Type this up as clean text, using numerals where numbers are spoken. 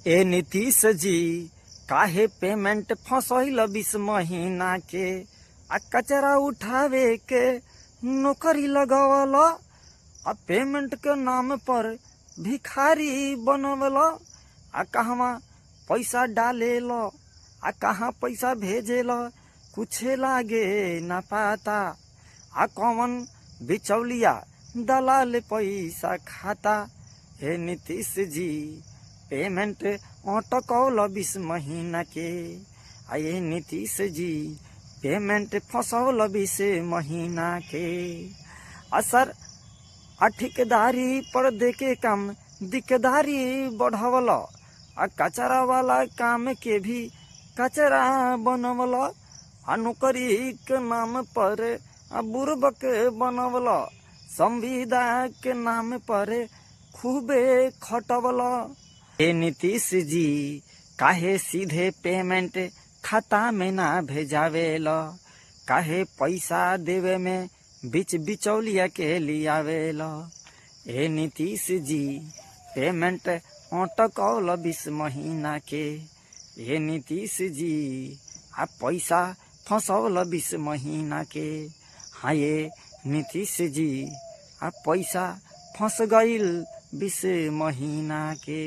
ए नीतीश जी काहे पेमेंट फंसैल 20 महीना के आ कचरा उठावे के नौकरी लगावल आ पेमेंट के नाम पर भिखारी बनवल आ कहवा पैसा डालेल आ कहाँ पैसा भेजेल कुछ लागे ना पाता आ कौन बिचौलिया दलाल पैसा खाता। हे नीतीश जी पेमेंट अटकौल 20 महीना के आ ये नीतीश जी पेमेंट फंसौल 20 महीना के असर आ ठेकेदारी पर देके काम दिकदारी बढ़ावल आ कचरा वाला काम के भी कचरा बनवल आ नौकरी के नाम पर बुर्बक बनवल संविदा के नाम पर खूबे खटवल। हे नीतीश जी काहे सीधे पेमेंट खाता में ना भेजावेल काहे पैसा देवे में बीच बिचौलिया के लियावेल। हे नीतीश जी पेमेंट अटकौल 20 महीना के हे नीतीश जी आ पैसा फंसौल 20 महीना के। हाँ ये नीतीश जी आ पैसा फंस गईल 20 महीना के।